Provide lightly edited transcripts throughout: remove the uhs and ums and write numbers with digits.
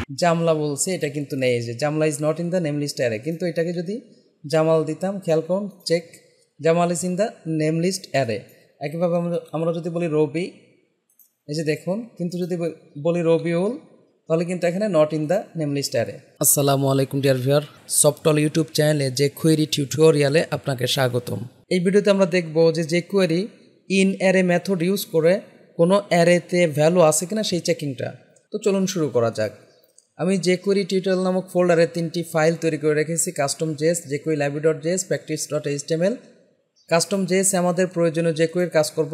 জামলা বলছে, এটা কিন্তু নেই, যে Jamla is not in the name list array. কিন্তু এটাকে যদি জামাল দিতাম, খেয়াল করুন, check Jamal is in the name list array. একইভাবে আমরা যদি বলি রবি, এই যে দেখুন, কিন্তু যদি বলি রবিউল, তাহলে কিন্তু এখানে not in the name list array. আসসালামু আলাইকুম ডিয়ার ভিউয়ার, সফটল ইউটিউব চ্যানেলে jQuery টিউটোরিয়ালে আপনাকে স্বাগতম। এই ভিডিওতে আমরা দেখব যে jQuery in array method use করে কোনো অ্যারেতে ভ্যালু আছে কিনা সেই চেকিংটা। তো চলুন শুরু করা যাক। আমি jQuery টিউটোরিয়াল নামক ফোল্ডারে 3টি ফাইল তৈরি করে রেখেছি, custom JS, jQuery library.js, practice.html। Custom জেসে আমাদের প্রয়োজনীয় jQuery কাজ করব,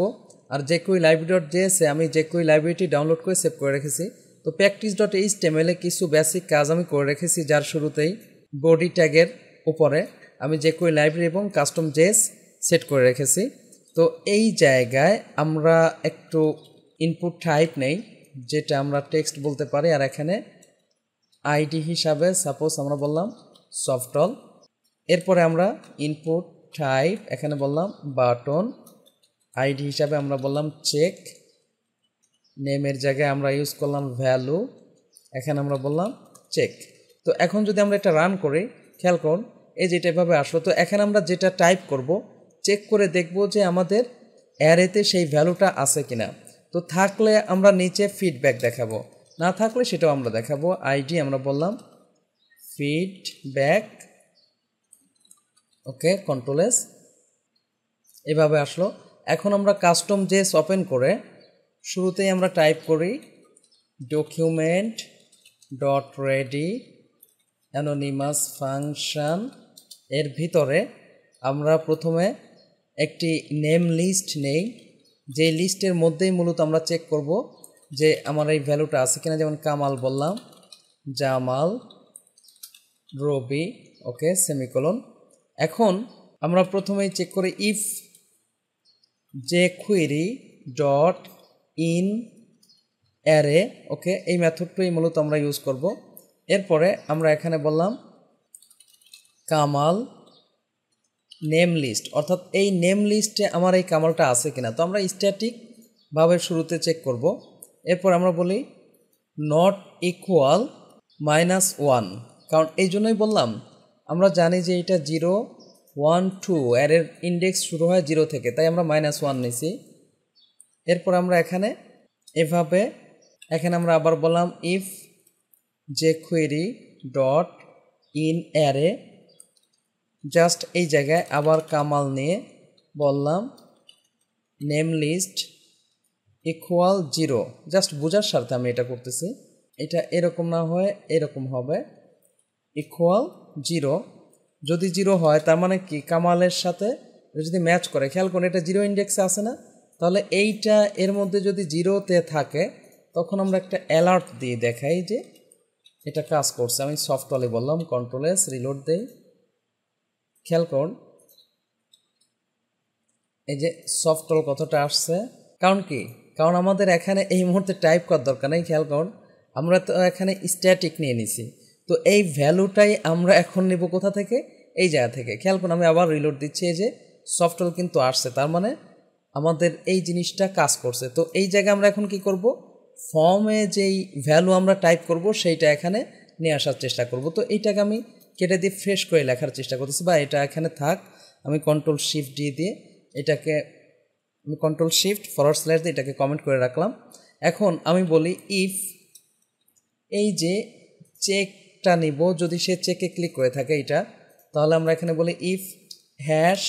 আর jQuery library.js এ আমি jQuery লাইব্রেরিটি ডাউনলোড করে সেভ করে রেখেছি। তো practice.html এ কিছু বেসিক কাজ আমি করে রেখেছি, যার শুরুতেই বডি ট্যাগের উপরে আমি jQuery লাইব্রেরি এবং কাস্টম জেস সেট করে রেখেছি। তো এই জায়গায় আমরা একটু ইনপুট টাইপ নেই, যেটা আমরা টেক্সট বলতে পারি, আর এখানে আইডি হিসাবে সাপোজ আমরা বললাম সফটল। এরপরে আমরা ইনপুট টাইপ এখানে বললাম বাটন, আইডি হিসাবে আমরা বললাম চেক, নেমের জায়গায় আমরা ইউজ করলাম ভ্যালু, এখানে আমরা বললাম চেক। তো এখন যদি আমরা এটা রান করি, খেয়াল করুন, এই যেটা এভাবে আসলো। তো এখানে আমরা যেটা টাইপ করব, চেক করে দেখব যে আমাদের অ্যারেতে সেই ভ্যালুটা আছে কিনা। তো থাকলে আমরা নিচে ফিডব্যাক দেখাবো, না থাকলে সেটাও আমরা দেখাবো। আইডি আমরা বললাম ফিডব্যাক, ওকে, কন্ট্রোল এস, এভাবে আসলো। এখন আমরা কাস্টম জেস ওপেন করে শুরুতেই আমরা টাইপ করি document dot ready anonymous function. এর ভিতরে আমরা প্রথমে একটি নেম লিস্ট নেই, যে লিস্টের মধ্যেই মূলত আমরা চেক করব যে আমার এই ভ্যালুটা আছে কিনা। যেমন কামাল বললাম, জামাল, রবি, ওকে, সেমিকোলন। এখন আমরা প্রথমেই চেক করি if jQuery dot in array, okay, এই মেথডটাই মূলত আমরা ইউজ করব। এরপরে আমরা এখানে বললাম কামাল নেম লিস্ট, অর্থাৎ এই নেম লিস্টে আমার এই কামালটা আছে কিনা। তো আমরা স্ট্যাটিকভাবে শুরুতে চেক করব। এরপর আমরা বলি নট ইকুয়াল -1, কারণ এই জন্যই বললাম, আমরা জানি যে এটা 0, 1, 2 অ্যারের ইন্ডেক্স শুরু হয় 0 থেকে, তাই আমরা -1 নিছি। এরপর আমরা এখানে এভাবে এখানে আমরা আবার বললাম if jQuery dot in array, just এই জায়গায় আবার কামাল নিয়ে বললাম নেম লিস্ট ইকুয়াল 0, জাস্ট বোঝার স্বার্থে আমি এটা করতেছি। এটা এরকম না হয়ে এরকম হবে, ইকুয়াল 0। যদি 0 হয় তার মানে কি কামালের সাথে যদি ম্যাচ করে, খেয়াল করুন এটা 0 ইন্ডেক্সে আছে না, তাহলে এইটা এর মধ্যে যদি 0-তে থাকে তখন আমরা একটা অ্যালার্ট দিয়ে দেখাই যে এটা কাজ করছে। আমি সফটওয়্যারে বললাম কন্ট্রোল এস, রিলোড দেই, খেয়াল করুন এই যে সফটওয়্যার কথাটা আসছে। কারণ কি, কারণ আমাদের এখানে এই মুহূর্তে টাইপ করার দরকার নেই। খেয়াল করুন আমরা তো এখানে স্ট্যাটিক নিয়ে নিছি, তো এই ভ্যালুটাই আমরা এখন নেব কোথা থেকে, এই জায়গা থেকে। খেয়াল করুন আমি আবার রিলোড দিচ্ছি, এই যে সফটওয়্যার কিন্তু আসছে, তার মানে আমাদের এই জিনিসটা কাজ করছে। তো এই জায়গায় আমরা এখন কি করব, ফর্মে যেই ভ্যালু আমরা টাইপ করব সেইটা এখানে নিয়ে আসার চেষ্টা করব। তো এইটাকে আমি কেটে দিয়ে ফ্রেশ করে লেখার চেষ্টা করতেছি, বা এটা এখানে থাক, আমি কন্ট্রোল শিফট দিয়ে এটাকে আমি কন্ট্রোল শিফট ফরওয়ার্ড স্ল্যাশ দিয়ে এটাকে কমেন্ট করে রাখলাম। এখন আমি বলি ইফ, এই যে চেকটা নিব, যদি সে চেকে ক্লিক করে থাকে এটা, তাহলে আমরা এখানে বলি ইফ হ্যাশ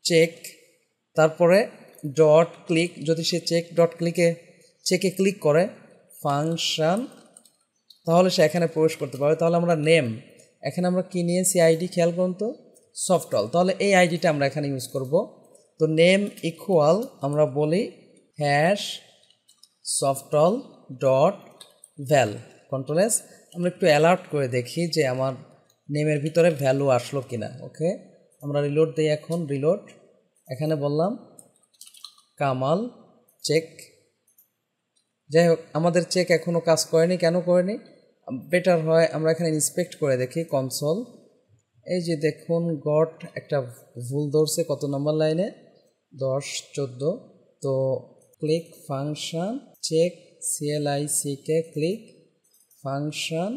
চেক, তারপরে ডট ক্লিক, যদি সে চেক ডট চেকে ক্লিক করে ফাংশন, তাহলে সে এখানে প্রবেশ করতে পারবে। তাহলে আমরা নেম, এখানে আমরা কি নিয়েছি আইডি, খেয়াল করুন তো সফটওয়্যার, তাহলে এই আইডিটা আমরা এখানে ইউজ করব। তো নেম ইকুয়াল আমরা বলি হ্যাশ সফটওয়্যার ডট ভ্যাল, কন্ট্রোল এস। আমরা একটু অ্যালার্ট করে দেখি যে আমার নেমের ভিতরে ভ্যালু আসলো কিনা, ওকে, আমরা রিলোড দিই। এখন রিলোড, এখানে বললাম কামাল চেক। যাই হোক, আমাদের চেক এখনও কাজ করেনি, কেন করেনি, বেটার হয় আমরা এখানে ইন্সপেক্ট করে দেখি কনসোল। এই যে দেখুন গট একটা ভুল ধরছে, কত নম্বর লাইনে, 10, 14। তো click function check CLICK click function.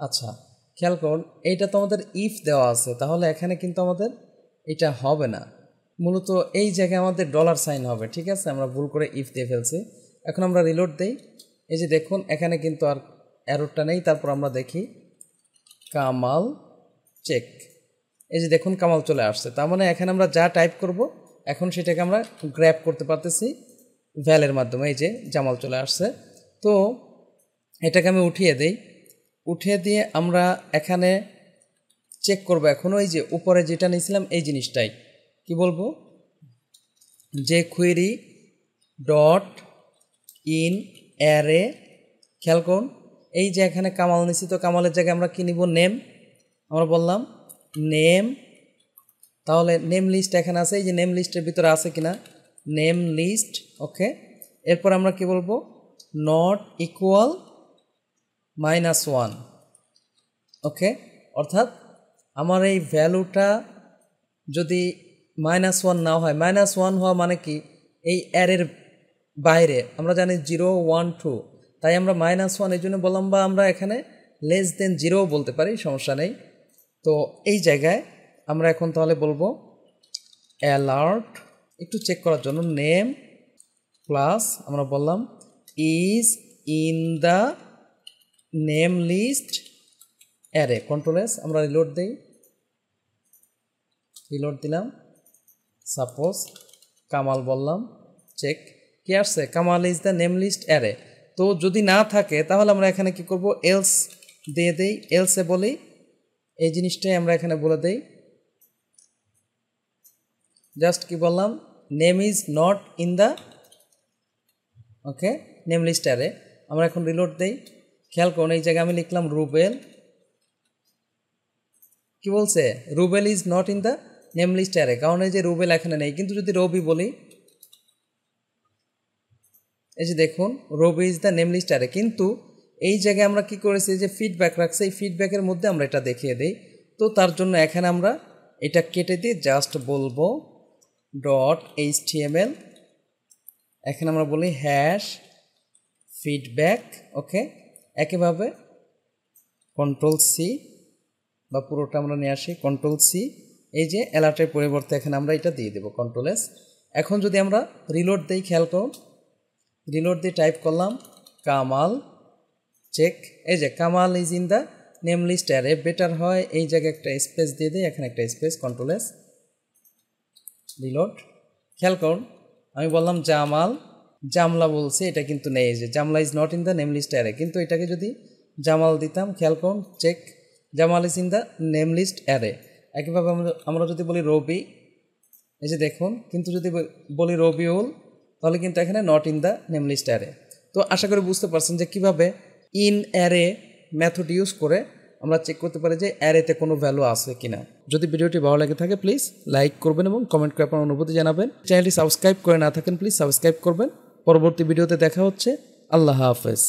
আচ্ছা খেয়াল করুন, এইটা তো আমাদের ইফ দেওয়া আছে, তাহলে এখানে কিন্তু আমাদের এটা হবে না, মূলত এই জায়গায় আমাদের ডলার সাইন হবে। ঠিক আছে, আমরা ভুল করে ইফ দিয়ে ফেলছি। এখন আমরা রিলোড দেই, এই যে দেখুন এখানে কিন্তু আর অ্যারোটা নেই। তারপর আমরা দেখি কামাল চেক, এই যে দেখুন কামাল চলে আসছে। তার মানে এখানে আমরা যা টাইপ করব এখন সেটাকে আমরা গ্র্যাব করতে পারতেছি ভ্যালের মাধ্যমে। এই যে জামাল চলে আসছে। তো এটাকে আমি উঠিয়ে দেই, উঠিয়ে দিয়ে আমরা এখানে চেক করব এখন ওই যে উপরে যেটা নিয়েছিলাম এই জিনিসটাই। কি বলবো, যে কুয়েরি ডট ইন অ্যারে, খেয়াল করুন এই যে এখানে কামাল নিছি, তো কামালের জায়গায় আমরা কী নিব, নেম। আমরা বললাম নেম, তাহলে নেম লিস্ট এখানে আছে, এই যে নেম লিস্টের ভিতরে আছে কিনা, নেম লিস্ট। ওকে, এরপর আমরা কি বলবো, নট ইকুয়াল -1। ওকে, অর্থাৎ আমার এই ভ্যালুটা যদি -1 না হয়, -1 হওয়া মানে কি, এই অ্যারের বাইরে আমরা জানি 0 1 2, তাই আমরা -1 এই জন্য বললাম, বা আমরা এখানে <0 বলতে পারি, সমস্যা নেই। তো এই জায়গায় আমরা এখন তাহলে বলবো অ্যালার্ট, একটু চেক করার জন্য নেম প্লাস আমরা বললাম is in the name list array, control S। আমরা রিলোড দেই, রিলোড দিলাম, সাপোজ কামাল বললাম, চেক, কি আসছে, Kamal is the name list array. তো যদি না থাকে তাহলে আমরা এখানে কি করব, এলস দিয়ে দেই, এলসে বলি এই জিনিসটাই আমরা এখানে বলে দেই, জাস্ট কি বললাম, name is not in the okay name list array. আমরা এখন রিলোড দেই, খেয়াল করুন এই জায়গায় আমি লিখলাম রুবেল, কি বলছে, Rubel is not in the name list array, কারণ এই যে রুবেল এখানে নেই। কিন্তু যদি রবি বলি, এই যে দেখুন Robi is the name list array, কিন্তু এই জায়গায় আমরা কি করেছি, যে ফিডব্যাক রাখছে, এই ফিডব্যাকের মধ্যে আমরা এটা দেখিয়ে দিই। তো তার জন্য এখানে আমরা এটা কেটে দিয়ে জাস্ট বলবো .html, এখানে আমরা বলি হ্যাশ ফিডব্যাক। ওকে, একইভাবে Ctrl+C বা পুরোটা আমরা নিয়ে আসি, Ctrl+C, এই যে অ্যালার্টের পরিবর্তে এখানে আমরা এটা দিয়ে দেবো Ctrl+S। এখন যদি আমরা রিলোড দিই, খেয়াল করুন রিলোড দিয়ে টাইপ করলাম কামাল চেক, এই যে Kamal is in the name list array, better হয় এই জায়গায় একটা স্পেস দিয়ে দিই, এখানে একটা স্পেস, Ctrl+S, রিলোড। খেয়াল করুন আমি বললাম জামাল, জামলা বলছে, এটা কিন্তু নেই, যে Jamla is not in the name list array, কিন্তু এটাকে যদি জামাল দিতাম, খেয়াল করুন check, Jamal is in the name list array. একইভাবে আমরা যদি বলি রবি, এই যে দেখুন, কিন্তু যদি বলি রবিউল, তাহলে কিন্তু এখানে not in the name list array. তো আশা করি বুঝতে পারছেন যে কীভাবে ইন অ্যারে মেথড ইউজ করে আমরা চেক করতে পারি যে অ্যারেতে কোনো ভ্যালু আছে কিনা। যদি ভিডিওটি ভালো লাগে থাকে প্লিজ লাইক করবেন এবং কমেন্ট করে আপনার অনুভূতি জানাবেন। চ্যানেলটি সাবস্ক্রাইব করে না থাকেন প্লিজ সাবস্ক্রাইব করবেন। পরবর্তী ভিডিওতে দেখা হচ্ছে। আল্লাহ হাফেজ।